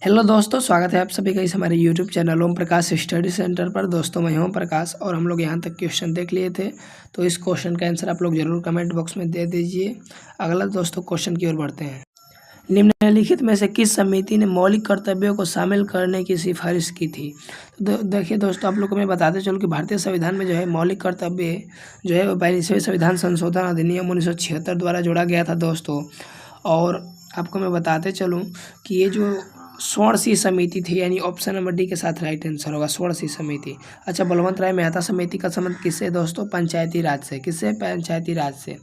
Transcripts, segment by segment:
Hello दोस्तों, स्वागत है आप सभी का इस हमारे YouTube channel Om Prakash study centre पर। दोस्तों मैं ओम प्रकाश और हम लोग यहाँ तक क्वेश्चन देख लिए थे, तो इस क्वेश्चन का आंसर आप लोग जरूर कमेंट बॉक्स में दे दीजिए। अगला दोस्तों क्वेश्चन की ओर बढ़ते हैं। निम्नलिखित में से किस समिति ने मौलिक कर्तव्यों को शामिल करने की सिफारिश की थी? तो देखिए दोस्तों, आप लोग को मैं बताते चलूँ कि भारतीय संविधान में जो है मौलिक कर्तव्य जो है वो 42वें संविधान संशोधन अधिनियम 1976 द्वारा जोड़ा गया था दोस्तों। और आपको मैं बताते चलूँ कि ये जो स्वर्ण सिंह समिति थी, यानी ऑप्शन नंबर डी के साथ राइट आंसर होगा स्वर्ण सिंह समिति। अच्छा, बलवंत राय मेहता समिति का संबंध किससे दोस्तों? पंचायती राज से। किससे? पंचायती राज से।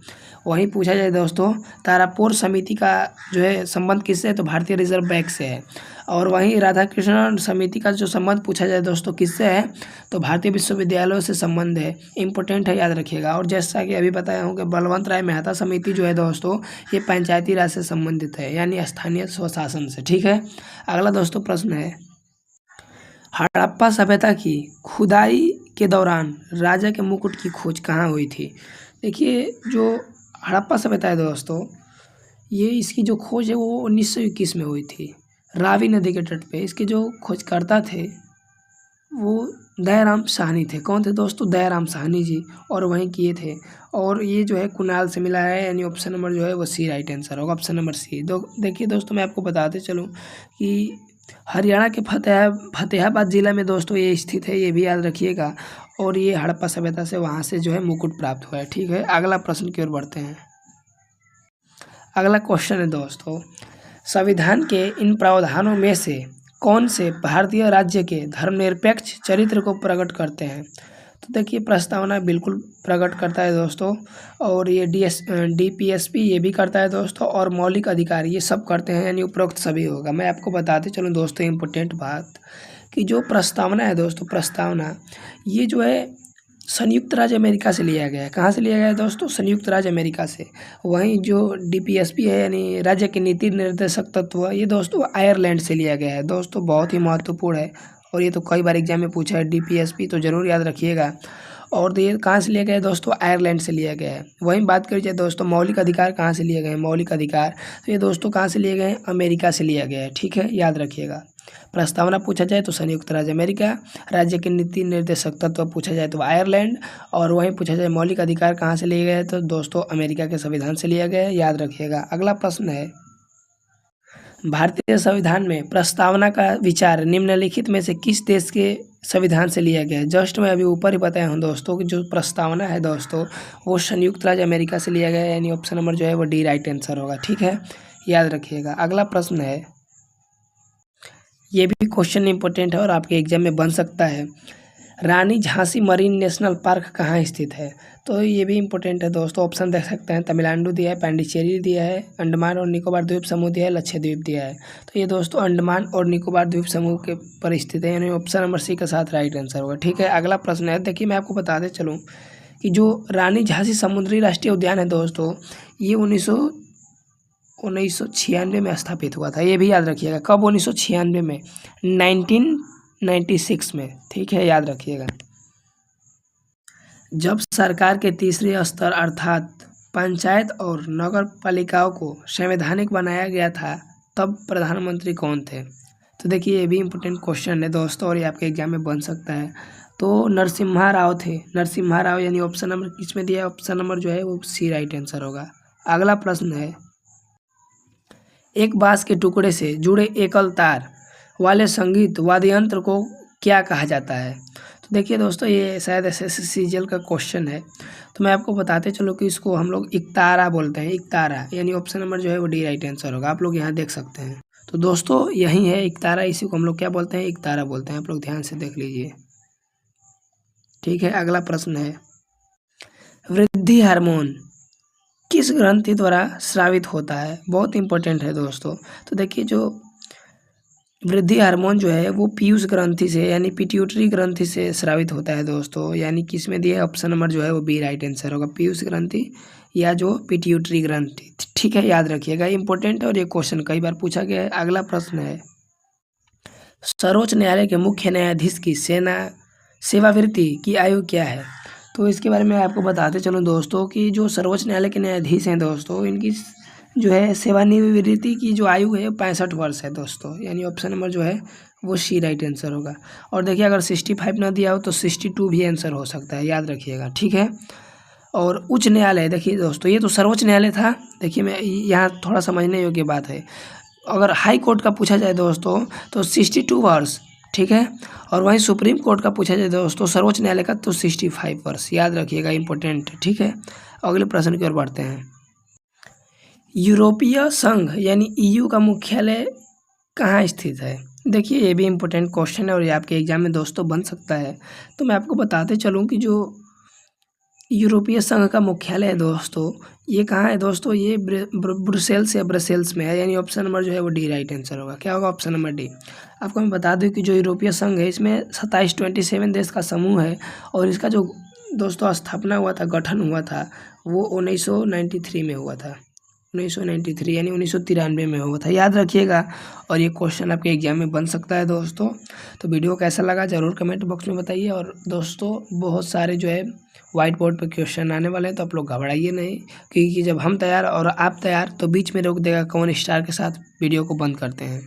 वहीं पूछा जाए दोस्तों, तारापुर समिति का जो है संबंध किससे है? तो भारतीय रिजर्व बैंक से है। और वहीं राधाकृष्णन समिति का जो संबंध पूछा जाए दोस्तों किससे है? तो भारतीय विश्वविद्यालयों से संबंध है। इंपॉर्टेंट है, याद रखिएगा। और जैसा कि अभी बताया हूँ कि बलवंत राय मेहता समिति जो है दोस्तों, ये पंचायती राज से संबंधित है, यानी स्थानीय स्वशासन से। ठीक है। अगला दोस्तों प्रश्न है, हड़प्पा सभ्यता की खुदाई के दौरान राजा के मुकुट की खोज कहाँ हुई थी? देखिए, जो हड़प्पा सभ्यता है दोस्तों, ये इसकी जो खोज है वो 1921 में हुई थी, रावी नदी के तट पे। इसके जो खोजकर्ता थे वो दयाराम साहनी थे। कौन थे दोस्तों? दयाराम साहनी जी। और वहीं किए थे। और ये जो है कुणाल से मिला है, यानी ऑप्शन नंबर जो है वो सी राइट आंसर होगा, ऑप्शन नंबर सी। देखिए दोस्तों, मैं आपको बताते चलूँ कि हरियाणा के फतेहाबाद ज़िला में दोस्तों ये स्थित है, ये भी याद रखिएगा। और ये हड़प्पा सभ्यता से वहाँ से जो है मुकुट प्राप्त हुआ है। ठीक है। अगला प्रश्न की ओर बढ़ते हैं। अगला क्वेश्चन है दोस्तों, संविधान के इन प्रावधानों में से कौन से भारतीय राज्य के धर्मनिरपेक्ष चरित्र को प्रकट करते हैं? तो देखिए, प्रस्तावना बिल्कुल प्रकट करता है दोस्तों। और ये DPSP ये भी करता है दोस्तों। और मौलिक अधिकार ये सब करते हैं, यानी उपरोक्त सभी होगा। मैं आपको बताते चलूँ दोस्तों इम्पोर्टेंट बात कि जो प्रस्तावना है दोस्तों, प्रस्तावना ये जो है संयुक्त राज्य अमेरिका से लिया गया है। कहाँ से लिया गया है दोस्तों? संयुक्त राज्य अमेरिका से। वहीं जो DPSP है, यानी राज्य के नीति निर्देशक तत्व, ये दोस्तों आयरलैंड से लिया गया है दोस्तों। बहुत ही महत्वपूर्ण है और ये तो कई बार एग्जाम में पूछा है DPSP, तो ज़रूर याद रखिएगा। और ये कहाँ से लिया गया है दोस्तों? आयरलैंड से लिया गया है। वहीं बात करी जाए दोस्तों मौलिक अधिकार कहाँ से लिए गए हैं? मौलिक अधिकार तो ये दोस्तों कहाँ से लिए गए हैं? अमेरिका से लिया गया है। ठीक है, याद रखिएगा। प्रस्तावना पूछा जाए तो संयुक्त राज्य अमेरिका, राज्य के नीति निर्देशक तत्व पूछा जाए तो आयरलैंड, और वहीं पूछा जाए मौलिक अधिकार कहाँ से लिए गए तो दोस्तों अमेरिका के संविधान से लिया गया है, याद रखिएगा। अगला प्रश्न है, भारतीय संविधान में प्रस्तावना का विचार निम्नलिखित में से किस देश के संविधान से लिया गया है? जस्ट मैं अभी ऊपर ही बताया हूँ दोस्तों कि जो प्रस्तावना है दोस्तों वो संयुक्त राज्य अमेरिका से लिया गया है, यानी ऑप्शन नंबर जो है वो डी राइट आंसर होगा। ठीक है, याद रखिएगा। अगला प्रश्न है, ये भी क्वेश्चन इंपॉर्टेंट है और आपके एग्जाम में बन सकता है। रानी झांसी मरीन नेशनल पार्क कहाँ स्थित है? तो ये भी इंपॉर्टेंट है दोस्तों। ऑप्शन देख सकते हैं, तमिलनाडु दिया है, पांडिचेरी दिया है, अंडमान और निकोबार द्वीप समूह दिया है, लक्षद्वीप दिया है। तो ये दोस्तों अंडमान और निकोबार द्वीप समूह के पर स्थित है, यानी ऑप्शन नंबर सी के साथ राइट आंसर होगा। ठीक है। अगला प्रश्न है, देखिए मैं आपको बताते चलूँ कि जो रानी झांसी समुद्री राष्ट्रीय उद्यान है दोस्तों, ये 1996 में स्थापित हुआ था। ये भी याद रखिएगा। कब? 1996 में, 1996 में। ठीक है, याद रखिएगा। जब सरकार के तीसरे स्तर अर्थात पंचायत और नगर पालिकाओं को संवैधानिक बनाया गया था, तब प्रधानमंत्री कौन थे? तो देखिए, ये भी इम्पोर्टेंट क्वेश्चन है दोस्तों और ये आपके एग्जाम में बन सकता है। तो नरसिम्हा राव थे। नरसिम्हा राव, यानी ऑप्शन नंबर किस में दिया है? ऑप्शन नंबर जो है वो सी राइट आंसर होगा। अगला प्रश्न है, एक बांस के टुकड़े से जुड़े एकल तार वाले संगीत वाद्य यंत्र को क्या कहा जाता है? तो देखिए दोस्तों, ये शायद SSC का क्वेश्चन है, तो मैं आपको बताते चलो कि इसको हम लोग इकतारा बोलते हैं। इकतारा, यानी ऑप्शन नंबर जो है वो डी राइट आंसर होगा। आप लोग यहाँ देख सकते हैं। तो दोस्तों यही है इकतारा, इसी को हम लोग क्या बोलते हैं? इकतारा बोलते हैं। आप लोग ध्यान से देख लीजिए। ठीक है। अगला प्रश्न है, वृद्धि हार्मोन किस ग्रंथि द्वारा स्रावित होता है? बहुत इंपॉर्टेंट है दोस्तों। तो देखिए, जो वृद्धि हार्मोन जो है वो पीयूष ग्रंथि से, यानी पिट्यूटरी ग्रंथि से स्रावित होता है दोस्तों। यानी किस में दिया है? ऑप्शन नंबर जो है वो बी राइट आंसर होगा, पीयूष ग्रंथि या जो पिट्यूटरी ग्रंथि। ठीक है, याद रखिएगा। इंपॉर्टेंट है और ये क्वेश्चन कई बार पूछा गया है। अगला प्रश्न है, सर्वोच्च न्यायालय के मुख्य न्यायाधीश की सेवावृत्ति की आयु क्या है? तो इसके बारे में आपको बताते चलूँ दोस्तों कि जो सर्वोच्च न्यायालय के न्यायाधीश हैं दोस्तों, इनकी जो है सेवानिवृत्ति की जो आयु है 65 वर्ष है दोस्तों, यानी ऑप्शन नंबर जो है वो सी राइट आंसर होगा। और देखिए अगर 65 ना दिया हो तो 62 भी आंसर हो सकता है, याद रखिएगा, ठीक है। और उच्च न्यायालय, देखिए दोस्तों ये तो सर्वोच्च न्यायालय था। देखिए मैं यहाँ थोड़ा समझने योग्य बात है, अगर हाई कोर्ट का पूछा जाए दोस्तों तो 62 वर्ष, ठीक है। और वहीं सुप्रीम कोर्ट का पूछा जाए दोस्तों सर्वोच्च न्यायालय का तो 65 वर्ष, याद रखिएगा, इंपॉर्टेंट, ठीक है। अगले प्रश्न की ओर बढ़ते हैं। यूरोपीय संघ यानी ईयू का मुख्यालय कहाँ स्थित है? देखिए ये भी इम्पोर्टेंट क्वेश्चन है और ये आपके एग्जाम में दोस्तों बन सकता है। तो मैं आपको बताते चलूँ कि जो यूरोपीय संघ का मुख्यालय है दोस्तों, ये कहाँ है दोस्तों? ये ब्रुसेल्स या ब्रसेल्स में है, यानी ऑप्शन नंबर जो है वो डी राइट आंसर होगा। क्या होगा? Option number D. आपको मैं बता दूं कि जो यूरोपीय संघ है इसमें 27 देश का समूह है और इसका जो दोस्तों स्थापना हुआ था, गठन हुआ था, वो 1993 में हुआ था। 1993 यानी 1993 में हुआ था, याद रखिएगा। और ये क्वेश्चन आपके एग्जाम में बन सकता है दोस्तों। तो वीडियो कैसा लगा ज़रूर कमेंट बॉक्स में बताइए। और दोस्तों बहुत सारे जो है व्हाइट बोर्ड पर क्वेश्चन आने वाले हैं, तो आप लोग घबराइए नहीं, क्योंकि जब हम तैयार और आप तैयार तो बीच में रोक देगा कौन स्टार के साथ वीडियो को बंद करते हैं।